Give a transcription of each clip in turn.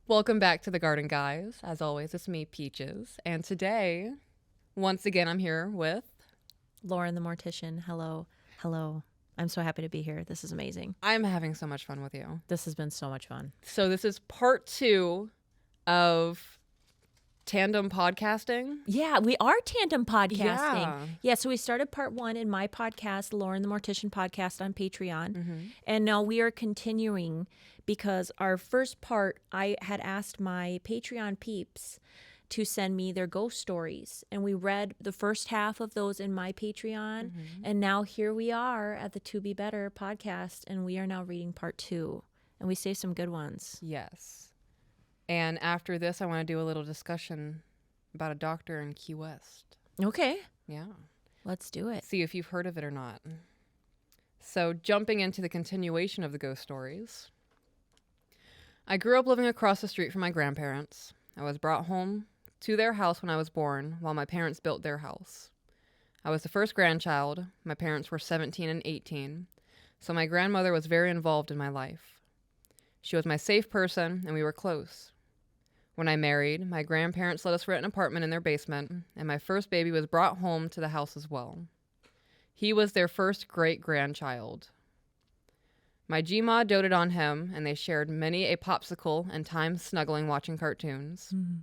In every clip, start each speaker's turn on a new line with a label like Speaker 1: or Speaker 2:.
Speaker 1: Welcome back to the Garden Guys. As always, it's me, Peaches. And today, once again, I'm here with...
Speaker 2: Lauren the Mortician. Hello. Hello. I'm so happy to be here. This is amazing.
Speaker 1: I'm having so much fun with you.
Speaker 2: This has been so much fun.
Speaker 1: So this is part 2 of tandem podcasting.
Speaker 2: Yeah, we are tandem podcasting.
Speaker 1: Yeah.
Speaker 2: So we started part 1 in my podcast, Lauren the Mortician podcast on Patreon.
Speaker 1: Mm-hmm.
Speaker 2: And now we are continuing because our first part, I had asked my Patreon peeps to send me their ghost stories. And we read the first half of those in my Patreon.
Speaker 1: Mm-hmm.
Speaker 2: And now here we are at the To Be Better podcast. And we are now reading part 2. And we saved some good ones.
Speaker 1: Yes. And after this, I want to do a little discussion about a doctor in Key West.
Speaker 2: Okay.
Speaker 1: Yeah.
Speaker 2: Let's do it.
Speaker 1: See if you've heard of it or not. So jumping into the continuation of the ghost stories. I grew up living across the street from my grandparents. I was brought home to their house when I was born, while my parents built their house. I was the first grandchild. My parents were 17 and 18, so my grandmother was very involved in my life. She was my safe person, and we were close. When I married, my grandparents let us rent an apartment in their basement, and my first baby was brought home to the house as well. He was their first great-grandchild. My Gma doted on him, and they shared many a popsicle and time snuggling watching cartoons.
Speaker 2: Mm.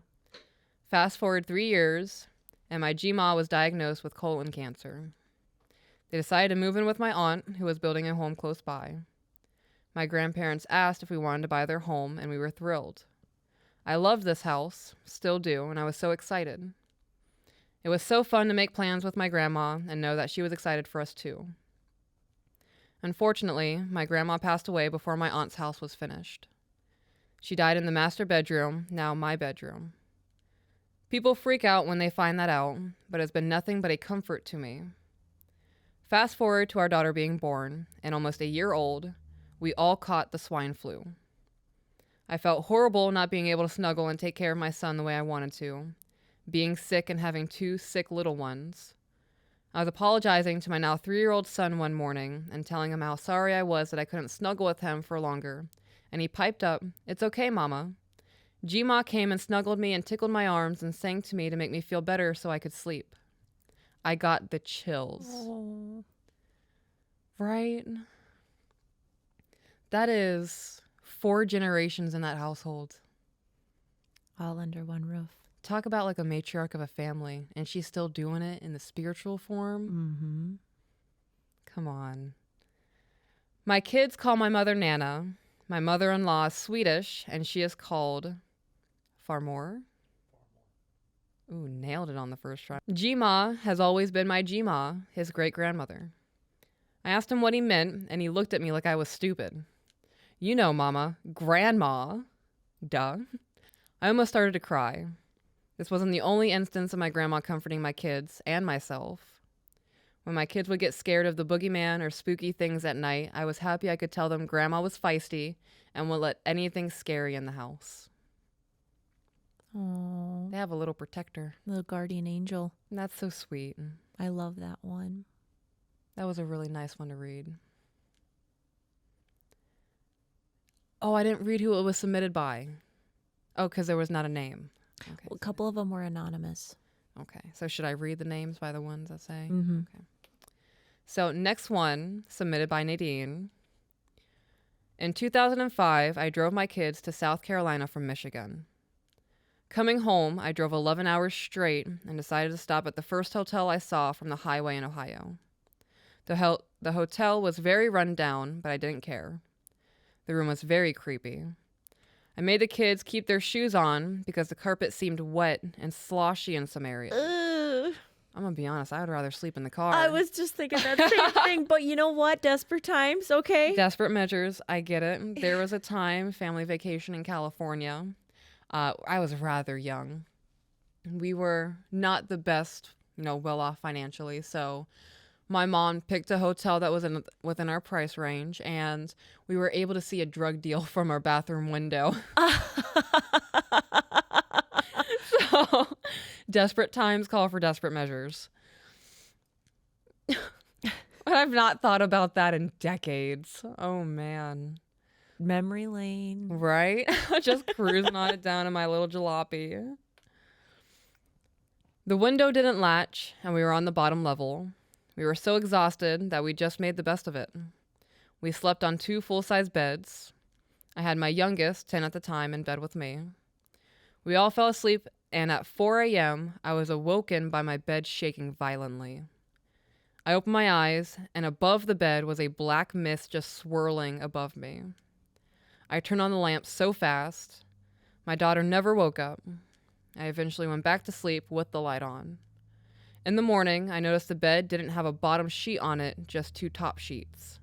Speaker 1: Fast forward 3 years, and my Gma was diagnosed with colon cancer. They decided to move in with my aunt, who was building a home close by. My grandparents asked if we wanted to buy their home, and we were thrilled. I loved this house, still do, and I was so excited. It was so fun to make plans with my grandma and know that she was excited for us too. Unfortunately, my grandma passed away before my aunt's house was finished. She died in the master bedroom, now my bedroom. People freak out when they find that out, but it's been nothing but a comfort to me. Fast forward to our daughter being born, and almost a year old, we all caught the swine flu. I felt horrible not being able to snuggle and take care of my son the way I wanted to, being sick and having 2 sick little ones. I was apologizing to my now 3-year-old son one morning and telling him how sorry I was that I couldn't snuggle with him for longer, and he piped up, "It's okay, Mama." Gma came and snuggled me and tickled my arms and sang to me to make me feel better so I could sleep. I got the chills.
Speaker 2: Oh.
Speaker 1: Right? That is 4 generations in that household.
Speaker 2: All under one roof.
Speaker 1: Talk about like a matriarch of a family, and she's still doing it in the spiritual form.
Speaker 2: Mm-hmm.
Speaker 1: Come on. My kids call my mother Nana. My mother-in-law is Swedish, and she is called Farmor. Ooh, nailed it on the first try. Gma has always been my Gma, his great-grandmother. I asked him what he meant, and he looked at me like I was stupid. You know, Mama, Grandma. Duh. I almost started to cry. This wasn't the only instance of my grandma comforting my kids and myself. When my kids would get scared of the boogeyman or spooky things at night, I was happy I could tell them Grandma was feisty and would let anything scary in the house.
Speaker 2: Oh,
Speaker 1: They have a little protector.
Speaker 2: little guardian angel.
Speaker 1: And that's so sweet.
Speaker 2: I love that one.
Speaker 1: That was a really nice one to read. Oh, I didn't read who it was submitted by. Oh, because there was not a name. Okay.
Speaker 2: A couple of them were anonymous.
Speaker 1: Okay. So should I read the names by the ones that say?
Speaker 2: Mm-hmm.
Speaker 1: Okay. So next one, submitted by Nadine. In 2005, I drove my kids to South Carolina from Michigan. Coming home, I drove 11 hours straight and decided to stop at the first hotel I saw from the highway in Ohio. The hotel was very run down, but I didn't care. The room was very creepy. I made the kids keep their shoes on because the carpet seemed wet and sloshy in some areas.
Speaker 2: Ugh.
Speaker 1: I'm going to be honest, I would rather sleep in the car.
Speaker 2: I was just thinking that same thing, but you know what? Desperate times, okay?
Speaker 1: Desperate measures, I get it. There was a time, family vacation in California. I was rather young. We were not the best, well off financially, so my mom picked a hotel that was within our price range, and we were able to see a drug deal from our bathroom window. So, desperate times call for desperate measures. But I've not thought about that in decades. Oh, man.
Speaker 2: Memory lane.
Speaker 1: Right? Just cruising on it down in my little jalopy. The window didn't latch, and we were on the bottom level. We were so exhausted that we just made the best of it. We slept on 2 full-size beds. I had my youngest, 10 at the time, in bed with me. We all fell asleep, and at 4 a.m., I was awoken by my bed shaking violently. I opened my eyes, and above the bed was a black mist just swirling above me. I turned on the lamp so fast. My daughter never woke up. I eventually went back to sleep with the light on. In the morning, I noticed the bed didn't have a bottom sheet on it, just 2 top sheets.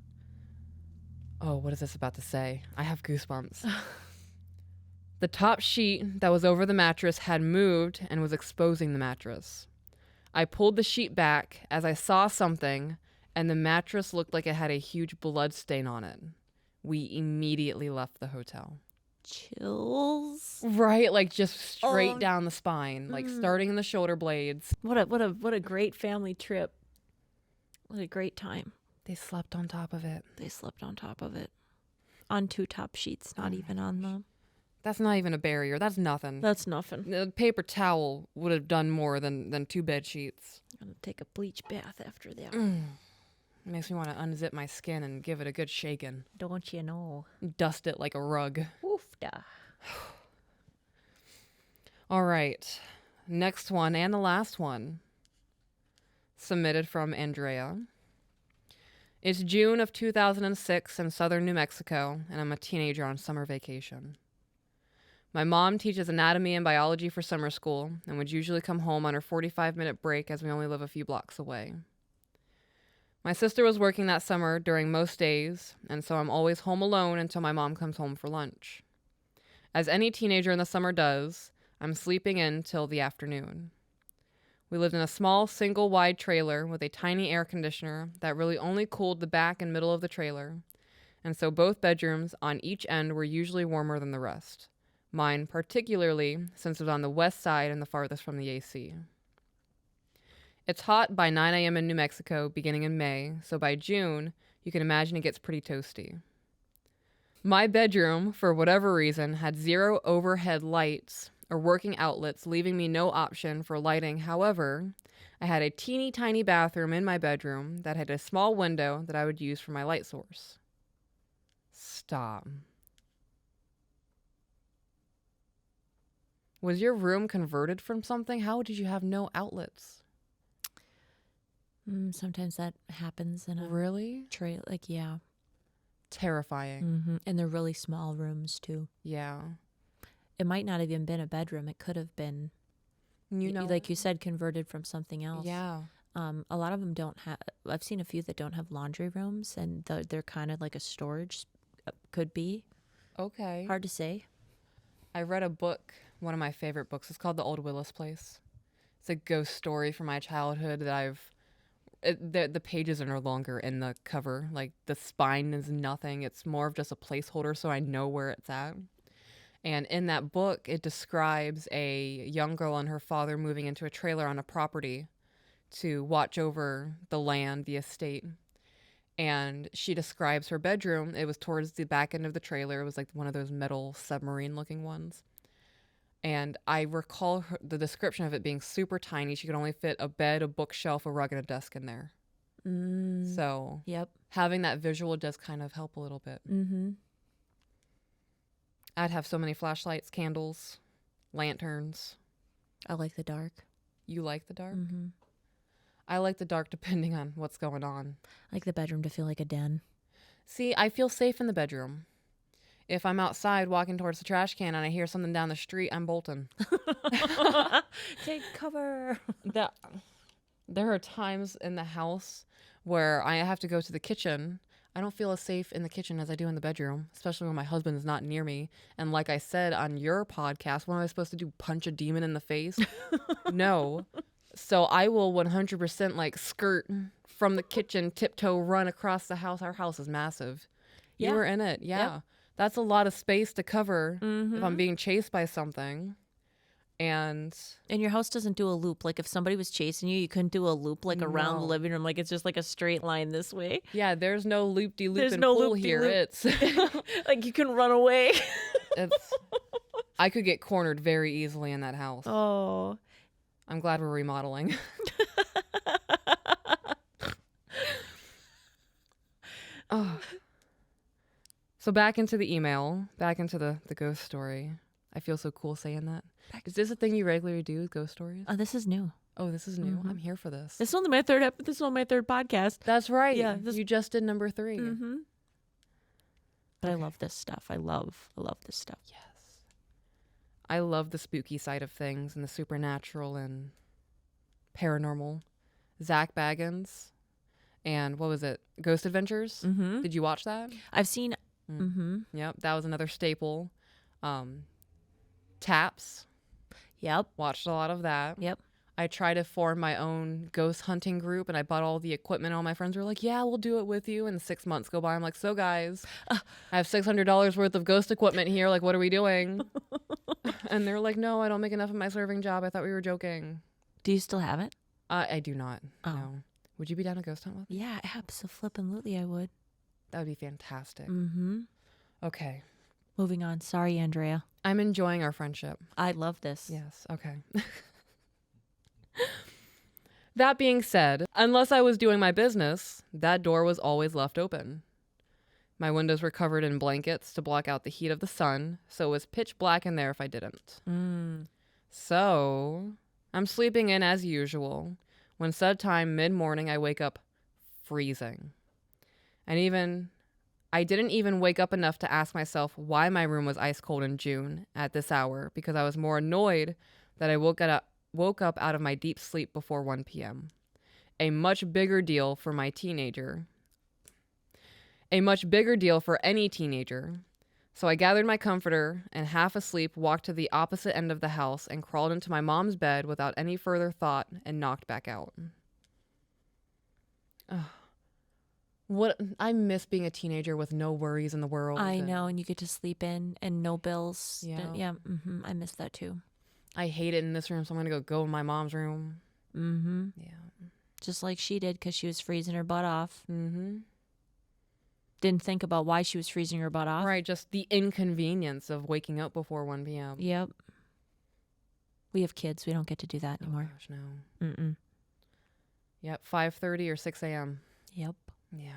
Speaker 1: Oh, what is this about to say? I have goosebumps. The top sheet that was over the mattress had moved and was exposing the mattress. I pulled the sheet back as I saw something, and the mattress looked like it had a huge blood stain on it. We immediately left the hotel.
Speaker 2: Chills.
Speaker 1: Right, like just straight down the spine, like starting in the shoulder blades.
Speaker 2: What a great family trip. What a great time.
Speaker 1: They slept on top of it.
Speaker 2: They slept on top of it. On 2 top sheets, not even on them.
Speaker 1: That's not even a barrier. That's nothing.
Speaker 2: That's nothing.
Speaker 1: The paper towel would have done more than 2 bed sheets.
Speaker 2: I'm gonna take a bleach bath after that.
Speaker 1: Makes me want to unzip my skin and give it a good shaking.
Speaker 2: Don't you know?
Speaker 1: Dust it like a rug.
Speaker 2: Oofda.
Speaker 1: All right. Next one and the last one. Submitted from Andrea. It's June of 2006 in southern New Mexico, and I'm a teenager on summer vacation. My mom teaches anatomy and biology for summer school and would usually come home on her 45-minute break as we only live a few blocks away. My sister was working that summer during most days, and so I'm always home alone until my mom comes home for lunch. As any teenager in the summer does, I'm sleeping in till the afternoon. We lived in a small, single-wide trailer with a tiny air conditioner that really only cooled the back and middle of the trailer, and so both bedrooms on each end were usually warmer than the rest. Mine particularly, since it was on the west side and the farthest from the AC. It's hot by 9 a.m. in New Mexico, beginning in May, so by June, you can imagine it gets pretty toasty. My bedroom, for whatever reason, had 0 overhead lights or working outlets, leaving me no option for lighting. However, I had a teeny tiny bathroom in my bedroom that had a small window that I would use for my light source. Stop. Was your room converted from something? How did you have no outlets?
Speaker 2: Sometimes that happens in a
Speaker 1: Really?
Speaker 2: trailer. Like, yeah.
Speaker 1: Terrifying.
Speaker 2: And they're really small rooms, too.
Speaker 1: Yeah.
Speaker 2: It might not have even been a bedroom. It could have been, like you said, converted from something else.
Speaker 1: Yeah.
Speaker 2: A lot of them don't have, I've seen a few that don't have laundry rooms, and they're kind of like a storage, could be.
Speaker 1: Okay.
Speaker 2: Hard to say.
Speaker 1: I read a book, one of my favorite books. It's called The Old Willis Place. It's a ghost story from my childhood that the pages are no longer in the cover. Like, the spine is nothing. It's more of just a placeholder so I know where it's at. And in that book, it describes a young girl and her father moving into a trailer on a property to watch over the land, the estate. And she describes her bedroom. It was towards the back end of the trailer. It was like one of those metal submarine-looking ones. And I recall the description of it being super tiny. She could only fit a bed, a bookshelf, a rug, and a desk in there. So having that visual does kind of help a little bit. I'd have so many flashlights, candles, lanterns.
Speaker 2: I like the dark.
Speaker 1: You like the dark? I like the dark depending on what's going on.
Speaker 2: I like the bedroom to feel like a den.
Speaker 1: See, I feel safe in the bedroom. If I'm outside walking towards the trash can and I hear something down the street, I'm bolting.
Speaker 2: Take cover.
Speaker 1: There are times in the house where I have to go to the kitchen. I don't feel as safe in the kitchen as I do in the bedroom, especially when my husband is not near me. And like I said on your podcast, what am I supposed to do? Punch a demon in the face? No. So I will 100% like skirt from the kitchen, tiptoe, run across the house. Our house is massive. You were in it. Yeah. Yep. That's a lot of space to cover if I'm being chased by something. And
Speaker 2: your house doesn't do a loop. Like if somebody was chasing you, you couldn't do a loop like around the
Speaker 1: No.
Speaker 2: living room. Like it's just like a straight line this way.
Speaker 1: yeah, there's no loop-de-loop
Speaker 2: There's
Speaker 1: and
Speaker 2: no
Speaker 1: pool here.
Speaker 2: loop-de-loop.
Speaker 1: It's
Speaker 2: Like you can run away.
Speaker 1: I could get cornered very easily in that house.
Speaker 2: Oh.
Speaker 1: I'm glad we're remodeling. Oh. So back into the email, back into the ghost story. I feel so cool saying that. Is this a thing you regularly do, ghost stories?
Speaker 2: Oh, this is new.
Speaker 1: Oh, this is new. I'm here for this.
Speaker 2: This is only my third This is only my third podcast.
Speaker 1: That's right.
Speaker 2: Yeah,
Speaker 1: You just did number 3.
Speaker 2: Mm-hmm. But I love this stuff. I love this stuff.
Speaker 1: Yes. I love the spooky side of things and the supernatural and paranormal. Zach Baggins and what was it? Ghost Adventures?
Speaker 2: Mm-hmm.
Speaker 1: Did you watch that?
Speaker 2: I've seen. Mm-hmm.
Speaker 1: Yep. That was another staple. Taps.
Speaker 2: Yep.
Speaker 1: Watched a lot of that.
Speaker 2: Yep.
Speaker 1: I tried to form my own ghost hunting group and I bought all the equipment. All my friends were like, yeah, we'll do it with you. And 6 months go by. I'm like, so guys, I have $600 worth of ghost equipment here. Like, what are we doing? And they're like, no, I don't make enough of my serving job. I thought we were joking.
Speaker 2: Do you still have it?
Speaker 1: I do not.
Speaker 2: Oh.
Speaker 1: No. Would you be down to ghost hunt with me?
Speaker 2: Yeah, absolutely I would.
Speaker 1: That would be fantastic.
Speaker 2: Mm-hmm.
Speaker 1: Okay.
Speaker 2: Moving on. Sorry, Andrea.
Speaker 1: I'm enjoying our friendship.
Speaker 2: I love this.
Speaker 1: Yes. Okay. That being said, unless I was doing my business, that door was always left open. My windows were covered in blankets to block out the heat of the sun, so it was pitch black in there if I didn't. So, I'm sleeping in as usual, when said time mid-morning I wake up freezing. And I didn't even wake up enough to ask myself why my room was ice cold in June at this hour, because I was more annoyed that I woke up out of my deep sleep before 1 p.m. A much bigger deal for my teenager. A much bigger deal for any teenager. So I gathered my comforter and half asleep walked to the opposite end of the house and crawled into my mom's bed without any further thought and knocked back out. What I miss being a teenager with no worries in the world.
Speaker 2: I know, and you get to sleep in and no bills.
Speaker 1: Yeah.
Speaker 2: Yeah. Mm-hmm. I miss that too.
Speaker 1: I hate it in this room, so I'm gonna go in my mom's room.
Speaker 2: Mm-hmm.
Speaker 1: Yeah.
Speaker 2: Just like she did, because she was freezing her butt off.
Speaker 1: Mm-hmm.
Speaker 2: Didn't think about why she was freezing her butt off.
Speaker 1: Right, just the inconvenience of waking up before 1 p.m.
Speaker 2: Yep. We have kids. We don't get to do that anymore.
Speaker 1: Oh gosh, no.
Speaker 2: Mm-mm.
Speaker 1: Yep, 5:30 or 6 a.m.
Speaker 2: Yep.
Speaker 1: Yeah.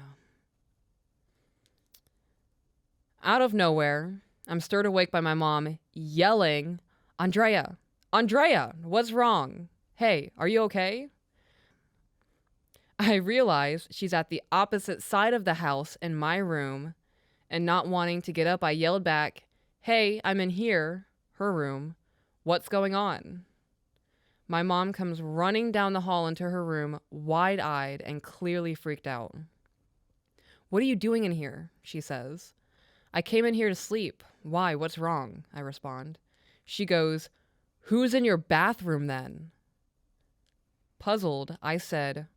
Speaker 1: Out of nowhere, I'm stirred awake by my mom yelling, Andrea, what's wrong? Hey, are you okay? I realize she's at the opposite side of the house in my room, and not wanting to get up, I yelled back, hey, I'm in here, her room. What's going on? My mom comes running down the hall into her room, wide-eyed and clearly freaked out. What are you doing in here? She says. I came in here to sleep. Why? What's wrong? I respond. She goes, who's in your bathroom then? Puzzled, I said,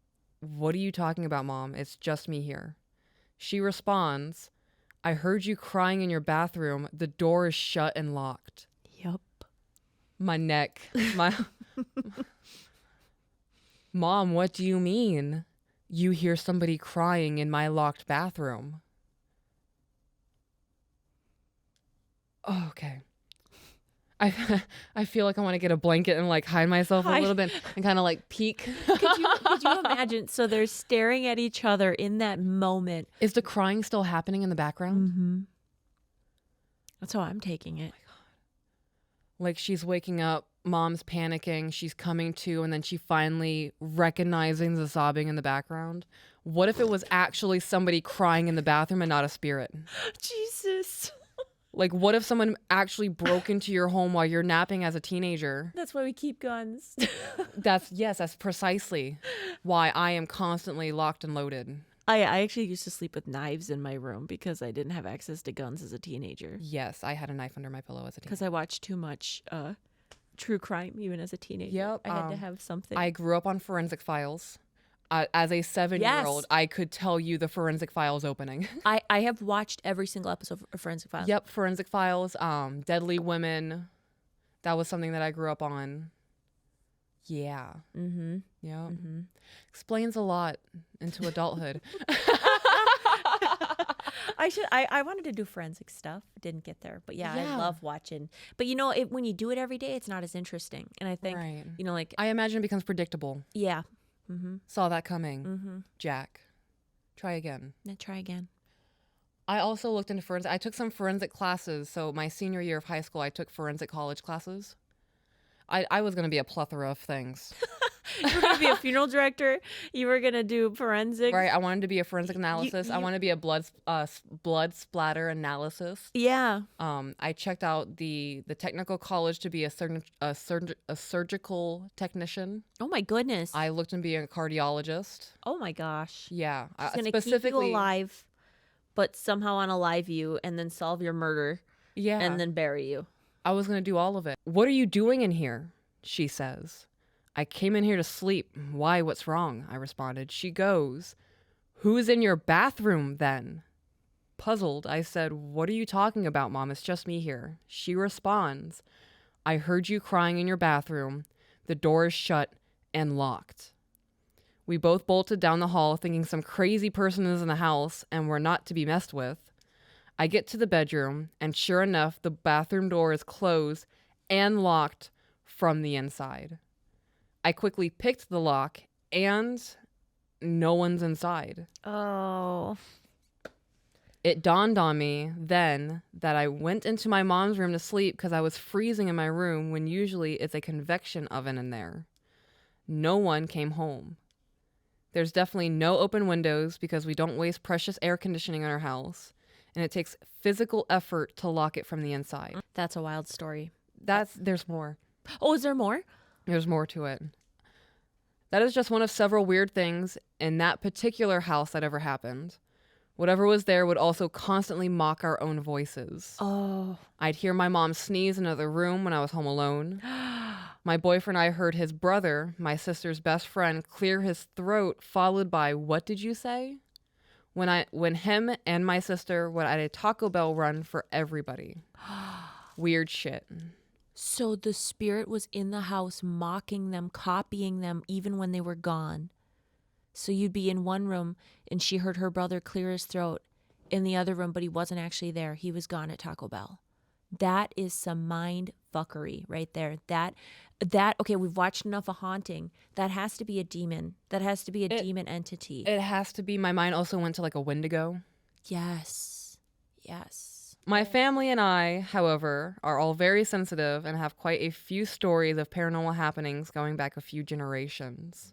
Speaker 1: what are you talking about, Mom? It's just me here. She responds, I heard you crying in your bathroom. The door is shut and locked.
Speaker 2: Yep.
Speaker 1: My neck. Mom, what do you mean? You hear somebody crying in my locked bathroom. Oh, okay. I feel like I want to get a blanket and like hide myself a little bit and kind of like peek.
Speaker 2: Could you imagine? So they're staring at each other in that moment.
Speaker 1: Is the crying still happening in the background?
Speaker 2: Mm-hmm. That's how I'm taking it.
Speaker 1: Oh my God. Like she's waking up, mom's panicking, she's coming to, and then she finally recognizing the sobbing in the background. What if it was actually somebody crying in the bathroom and not a spirit?
Speaker 2: Jesus.
Speaker 1: Like, what if someone actually broke into your home while you're napping as a teenager?
Speaker 2: That's why we keep guns.
Speaker 1: That's precisely why I am constantly locked and loaded.
Speaker 2: I actually used to sleep with knives in my room because I didn't have access to guns as a teenager.
Speaker 1: Yes, I had a knife under my pillow as a teenager.
Speaker 2: Because I watched too much true crime even as a teenager.
Speaker 1: Yep.
Speaker 2: I had to have something.
Speaker 1: I grew up on Forensic Files. As a 7-year-old,
Speaker 2: Yes.
Speaker 1: I could tell you the Forensic Files opening.
Speaker 2: I have watched every single episode of Forensic Files.
Speaker 1: Yep, Forensic Files, Deadly Women, That was something that I grew up on. Yeah.
Speaker 2: Mm-hmm.
Speaker 1: Yeah.
Speaker 2: Mm-hmm.
Speaker 1: Explains a lot into adulthood.
Speaker 2: I wanted to do forensic stuff. Didn't get there. But yeah,
Speaker 1: Yeah.
Speaker 2: I love watching. But when you do it every day, it's not as interesting. And I think,
Speaker 1: Right.
Speaker 2: like,
Speaker 1: I imagine it becomes predictable.
Speaker 2: yeah. Mm-hmm.
Speaker 1: Saw that coming.
Speaker 2: Mm-hmm.
Speaker 1: Jack. Try again.
Speaker 2: Now try again.
Speaker 1: I also looked into forensic. I took some forensic classes. So my senior year of high school, I took forensic college classes. I was going to be a plethora of things.
Speaker 2: You were going to be a funeral director. You were going to do forensics.
Speaker 1: Right. I wanted to be a forensic analysis. I wanted to be a blood splatter analysis.
Speaker 2: Yeah.
Speaker 1: I checked out the technical college to be a surgical technician.
Speaker 2: Oh my goodness.
Speaker 1: I looked into being a cardiologist.
Speaker 2: Oh my gosh.
Speaker 1: Yeah.
Speaker 2: She's going to keep you alive, but somehow unalive you and then solve your murder.
Speaker 1: Yeah.
Speaker 2: And then bury you.
Speaker 1: I was going to do all of it. What are you doing in here? She says. I came in here to sleep. Why? What's wrong? I responded. She goes, who's in your bathroom then? Puzzled, I said, what are you talking about, Mom? It's just me here. She responds, I heard you crying in your bathroom. The door is shut and locked. We both bolted down the hall thinking some crazy person is in the house and we're not to be messed with. I get to the bedroom, and sure enough, the bathroom door is closed and locked from the inside. I quickly picked the lock, and no one's inside.
Speaker 2: Oh.
Speaker 1: It dawned on me then that I went into my mom's room to sleep because I was freezing in my room when usually it's a convection oven in there. No one came home. There's definitely no open windows because we don't waste precious air conditioning in our house. And it takes physical effort to lock it from the inside.
Speaker 2: That's a wild story.
Speaker 1: There's more.
Speaker 2: Oh, is there more?
Speaker 1: There's more to it. That is just one of several weird things in that particular house that ever happened. Whatever was there would also constantly mock our own voices.
Speaker 2: Oh.
Speaker 1: I'd hear my mom sneeze in another room when I was home alone. My boyfriend and I heard his brother, my sister's best friend, clear his throat, followed by, what did you say? When him and my sister were at a Taco Bell run for everybody. Weird shit.
Speaker 2: So the spirit was in the house mocking them, copying them, even when they were gone. So you'd be in one room and she heard her brother clear his throat in the other room, but he wasn't actually there. He was gone at Taco Bell. That is some mind fuckery right there. That okay, we've watched enough of Haunting. That has to be a demon. That has to be a demon entity.
Speaker 1: It has to be. My mind also went to like a Wendigo.
Speaker 2: Yes. Yes.
Speaker 1: My family and I, however, are all very sensitive and have quite a few stories of paranormal happenings going back a few generations.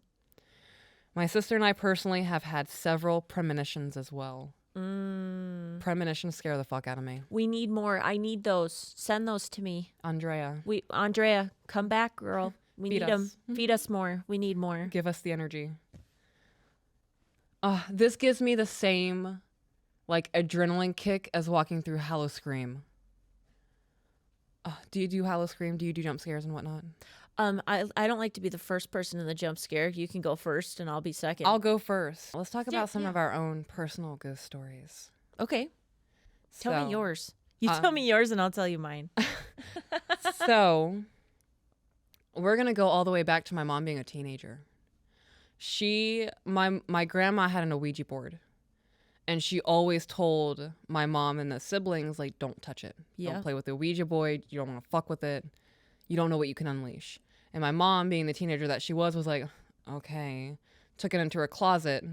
Speaker 1: My sister and I personally have had several premonitions as well. Premonitions scare the fuck out of me.
Speaker 2: We need more. I need those. Send those to me.
Speaker 1: Andrea,
Speaker 2: come back, girl. We need them. Feed us more. We need more.
Speaker 1: give us the energy. This gives me the same like adrenaline kick as walking through Hallowscream. Do you do Hallowscream? Do you do jump scares and whatnot?
Speaker 2: I don't like to be the first person in the jump scare. You can go first and I'll be second.
Speaker 1: I'll go first. Let's talk about some of our own personal ghost stories.
Speaker 2: Okay. Tell me yours. You tell me yours and I'll tell you mine.
Speaker 1: So we're going to go all the way back to my mom being a teenager. My grandma had an Ouija board. And she always told my mom and the siblings, like, don't touch it.
Speaker 2: Yeah.
Speaker 1: Don't play with the Ouija board. You don't want to fuck with it. You don't know what you can unleash. And my mom, being the teenager that she was like, okay. Took it into her closet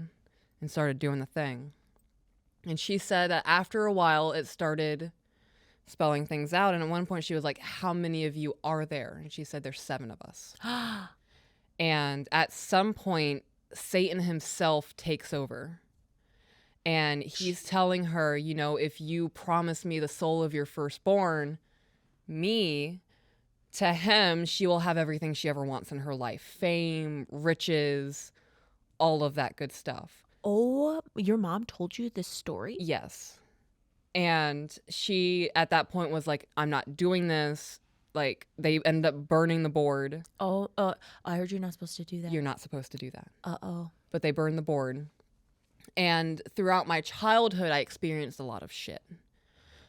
Speaker 1: and started doing the thing. And she said that after a while, it started spelling things out. And at one point, she was like, how many of you are there? And she said, there's 7 of us. And at some point, Satan himself takes over. And he's telling her, you know, if you promise me the soul of your firstborn, me, to him, she will have everything she ever wants in her life. Fame, riches, all of that good stuff.
Speaker 2: Oh, your mom told you this story?
Speaker 1: Yes. And she, at that point, was like, I'm not doing this. Like, they ended up burning the board.
Speaker 2: Oh, I heard you're not supposed to do that.
Speaker 1: You're not supposed to do that.
Speaker 2: Uh-oh.
Speaker 1: But they burned the board. And throughout my childhood, I experienced a lot of shit.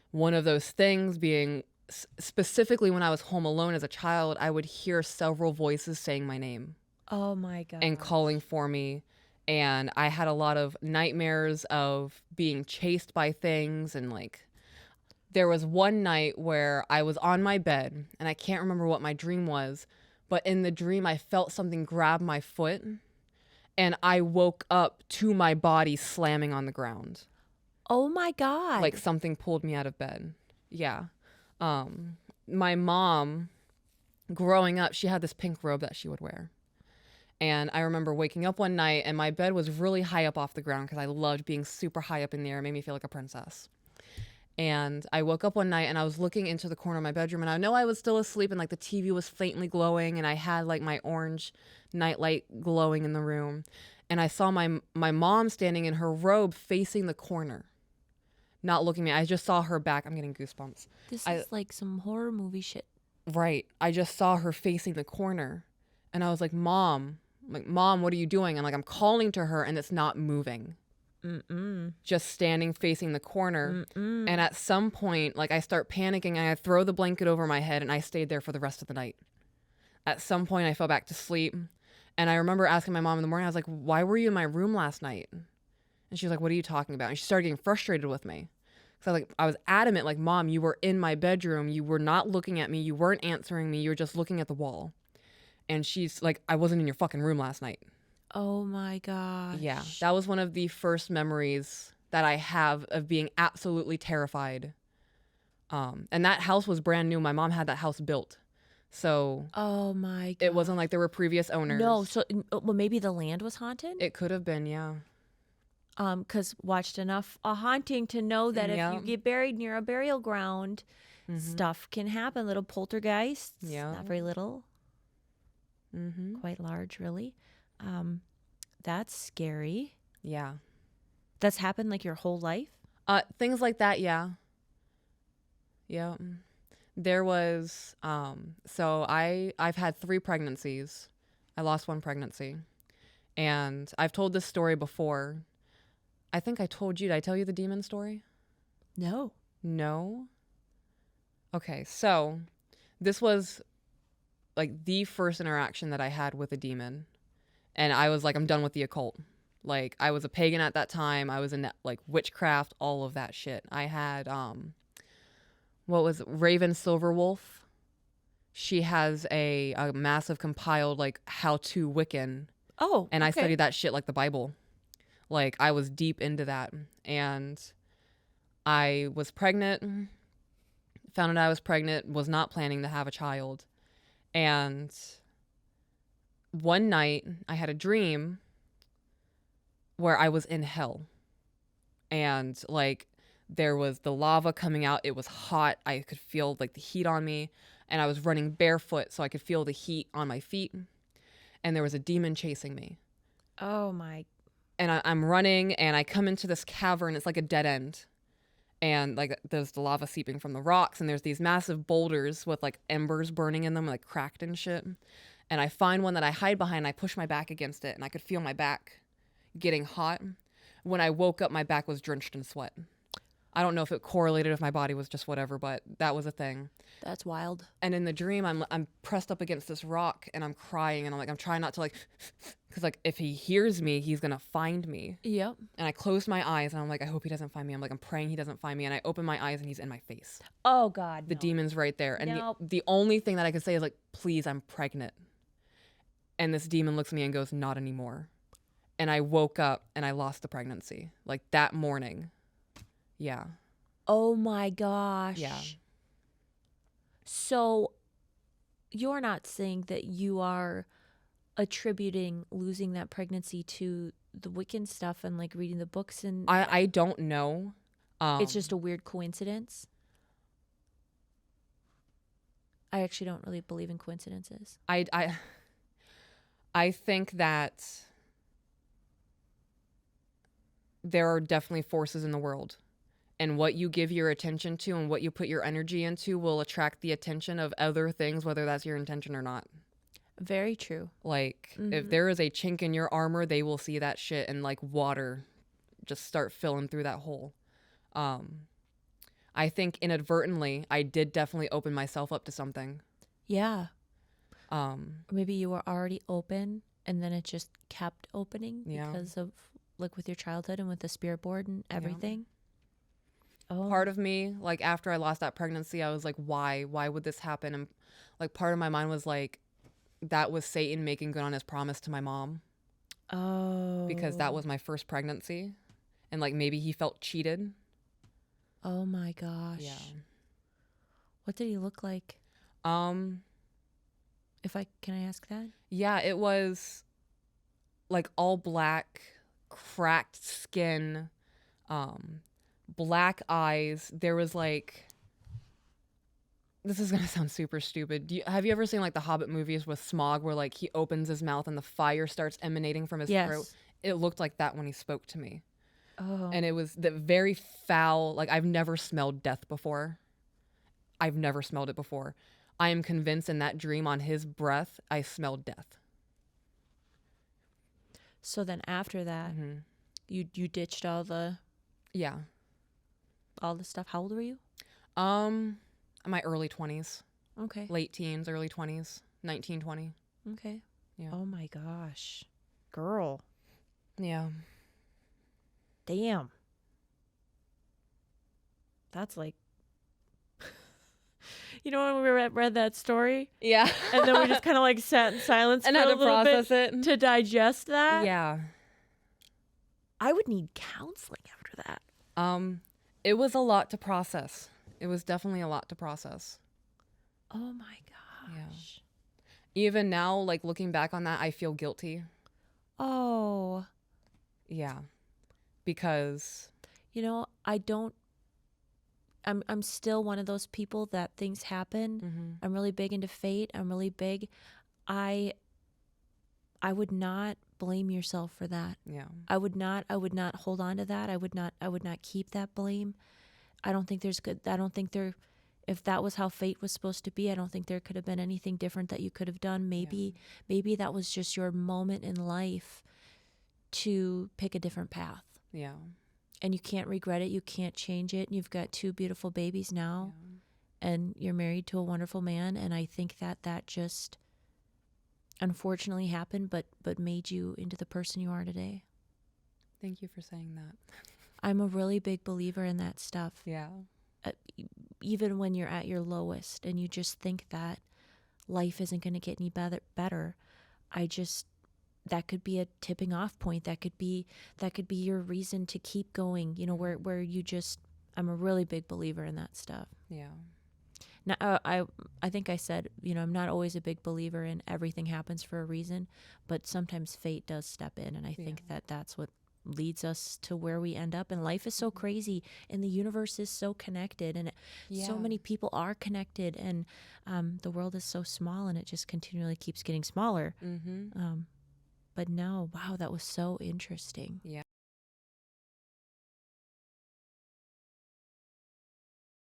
Speaker 1: One of those things being specifically when I was home alone as a child, I would hear several voices saying my name.
Speaker 2: Oh my God.
Speaker 1: And calling for me. And I had a lot of nightmares of being chased by things. And like, there was one night where I was on my bed and I can't remember what my dream was, but in the dream, I felt something grab my foot and I woke up to my body slamming on the ground.
Speaker 2: Oh my God.
Speaker 1: Like something pulled me out of bed. Yeah. My mom, growing up, she had this pink robe that she would wear. And I remember waking up one night and my bed was really high up off the ground because I loved being super high up in the air. It made me feel like a princess. And I woke up one night and I was looking into the corner of my bedroom and I know I was still asleep and like the TV was faintly glowing and I had like my orange nightlight glowing in the room. And I saw my mom standing in her robe facing the corner, not looking at me. I just saw her back. I'm getting goosebumps.
Speaker 2: This is like some horror movie shit.
Speaker 1: Right. I just saw her facing the corner and I was like, Mom, what are you doing? And like, I'm calling to her and it's not moving.
Speaker 2: Mm-mm.
Speaker 1: Just standing facing the corner.
Speaker 2: Mm-mm.
Speaker 1: And at some point, like I start panicking and I throw the blanket over my head and I stayed there for the rest of the night. At some point I fell back to sleep and I remember asking my mom in the morning, I was like, why were you in my room last night? And she was like, what are you talking about? And she started getting frustrated with me. So I was adamant, like, Mom, you were in my bedroom. You were not looking at me. You weren't answering me. You were just looking at the wall. And she's like, I wasn't in your fucking room last night.
Speaker 2: Oh my gosh.
Speaker 1: Yeah, that was one of the first memories that I have of being absolutely terrified. And that house was brand new. My mom had that house built. So
Speaker 2: oh my God.
Speaker 1: It wasn't like there were previous owners.
Speaker 2: No, so well maybe the land was haunted?
Speaker 1: It could have been, yeah.
Speaker 2: Cuz watched enough A Haunting to know that if you get buried near a burial ground, stuff can happen, little poltergeists.
Speaker 1: Yeah.
Speaker 2: Not very little. Quite large, really. That's scary.
Speaker 1: Yeah.
Speaker 2: That's happened like your whole life?
Speaker 1: Things like that, yeah. Yeah. There was, so I've had 3 pregnancies. I lost 1 pregnancy. And I've told this story before. I think I told you. Did I tell you the demon story?
Speaker 2: No.
Speaker 1: No? Okay, so this was like the first interaction that I had with a demon. And I was like, I'm done with the occult. Like, I was a pagan at that time. I was in like witchcraft, all of that shit. I had, what was it? Raven Silverwolf. She has a massive compiled like how-to Wiccan.
Speaker 2: Oh,
Speaker 1: and
Speaker 2: okay.
Speaker 1: I studied that shit like the Bible. Like, I was deep into that. And I was pregnant, found out I was pregnant, was not planning to have a child. And one night I had a dream where I was in hell. And like, there was the lava coming out. It was hot. I could feel like the heat on me. And I was running barefoot so I could feel the heat on my feet. And there was a demon chasing me.
Speaker 2: Oh my.
Speaker 1: And I'm running and I come into this cavern. It's like a dead end. And like there's the lava seeping from the rocks. And there's these massive boulders with like embers burning in them, like cracked and shit. And I find one that I hide behind. And I push my back against it. And I could feel my back getting hot. When I woke up, my back was drenched in sweat. I don't know if it correlated, if my body was just whatever, but that was a thing.
Speaker 2: That's wild.
Speaker 1: And in the dream, I'm pressed up against this rock and I'm crying and I'm trying not to like, because like if he hears me, he's gonna find me.
Speaker 2: Yep.
Speaker 1: And I closed my eyes and I'm like, I hope he doesn't find me. I'm praying he doesn't find me. And I open my eyes and he's in my face.
Speaker 2: Oh God.
Speaker 1: The demon's right there. And
Speaker 2: No.
Speaker 1: the only thing that I could say is like, please, I'm pregnant. And this demon looks at me and goes, not anymore. And I woke up and I lost the pregnancy like that morning. Yeah.
Speaker 2: Oh my gosh.
Speaker 1: Yeah.
Speaker 2: So you're not saying that you are attributing losing that pregnancy to the Wiccan stuff and like reading the books and
Speaker 1: I don't know.
Speaker 2: It's just a weird coincidence. I actually don't really believe in coincidences.
Speaker 1: I think that there are definitely forces in the world. And what you give your attention to and what you put your energy into will attract the attention of other things, whether that's your intention or not.
Speaker 2: Very true.
Speaker 1: Like, if there is a chink in your armor, they will see that shit and, like, water just start filling through that hole. I think inadvertently, I did definitely open myself up to something.
Speaker 2: Yeah.
Speaker 1: Um,
Speaker 2: Maybe you were already open and then it just kept opening
Speaker 1: Yeah.
Speaker 2: because of like with your childhood and with the spirit board and everything. Oh,
Speaker 1: part of me, like after I lost that pregnancy, I was like, why? Why would this happen? And like part of my mind was like, that was Satan making good on his promise to my mom because that was my first pregnancy. And like maybe he felt cheated.
Speaker 2: Oh my gosh.
Speaker 1: Yeah.
Speaker 2: What did he look like?
Speaker 1: Can
Speaker 2: I ask that?
Speaker 1: Yeah, it was like all black, cracked skin, black eyes. There was like, this is gonna sound super stupid. Have you ever seen like the Hobbit movies with Smaug, where like he opens his mouth and the fire starts emanating from his throat? It looked like that when he spoke to me.
Speaker 2: Oh.
Speaker 1: And it was the very foul. Like I've never smelled death before. I've never smelled it before. I am convinced in that dream on his breath, I smelled death.
Speaker 2: So then after that, you ditched all the stuff. How old were you?
Speaker 1: My early 20s.
Speaker 2: Okay.
Speaker 1: Late teens, early 20s, 19, 20.
Speaker 2: Okay.
Speaker 1: Yeah.
Speaker 2: Oh my gosh. Girl.
Speaker 1: Yeah.
Speaker 2: Damn. That's like, you know, when we read that story?
Speaker 1: Yeah.
Speaker 2: And then we just kind of like sat in silence
Speaker 1: and
Speaker 2: for
Speaker 1: had
Speaker 2: a
Speaker 1: to
Speaker 2: little
Speaker 1: process
Speaker 2: bit
Speaker 1: it.
Speaker 2: to digest that.
Speaker 1: Yeah.
Speaker 2: I would need counseling after that.
Speaker 1: It was a lot to process. It was definitely a lot to process.
Speaker 2: Oh my gosh.
Speaker 1: Yeah. Even now, like looking back on that, I feel guilty.
Speaker 2: Oh.
Speaker 1: Yeah. Because,
Speaker 2: you know, I'm still one of those people that things happen. I'm really big into fate. I'm really big. I would not blame yourself for that.
Speaker 1: Yeah.
Speaker 2: I would not hold on to that. I would not keep that blame. I don't think if that was how fate was supposed to be, I don't think there could have been anything different that you could have done. Maybe that was just your moment in life to pick a different path.
Speaker 1: Yeah.
Speaker 2: And you can't regret it. You can't change it. You've got 2 beautiful babies now, and you're married to a wonderful man. And I think that just unfortunately happened, but made you into the person you are today.
Speaker 1: Thank you for saying that.
Speaker 2: I'm a really big believer in that stuff.
Speaker 1: Yeah.
Speaker 2: Even when you're at your lowest and you just think that life isn't going to get any better, that could be a tipping off point. That could be your reason to keep going, you know, where you just, I'm a really big believer in that stuff.
Speaker 1: Yeah.
Speaker 2: Now, I think I said, you know, I'm not always a big believer in everything happens for a reason, but sometimes fate does step in. And I think that's what leads us to where we end up. And life is so crazy and the universe is so connected and so many people are connected, and the world is so small and it just continually keeps getting smaller. But no, wow, that was so interesting.
Speaker 1: Yeah.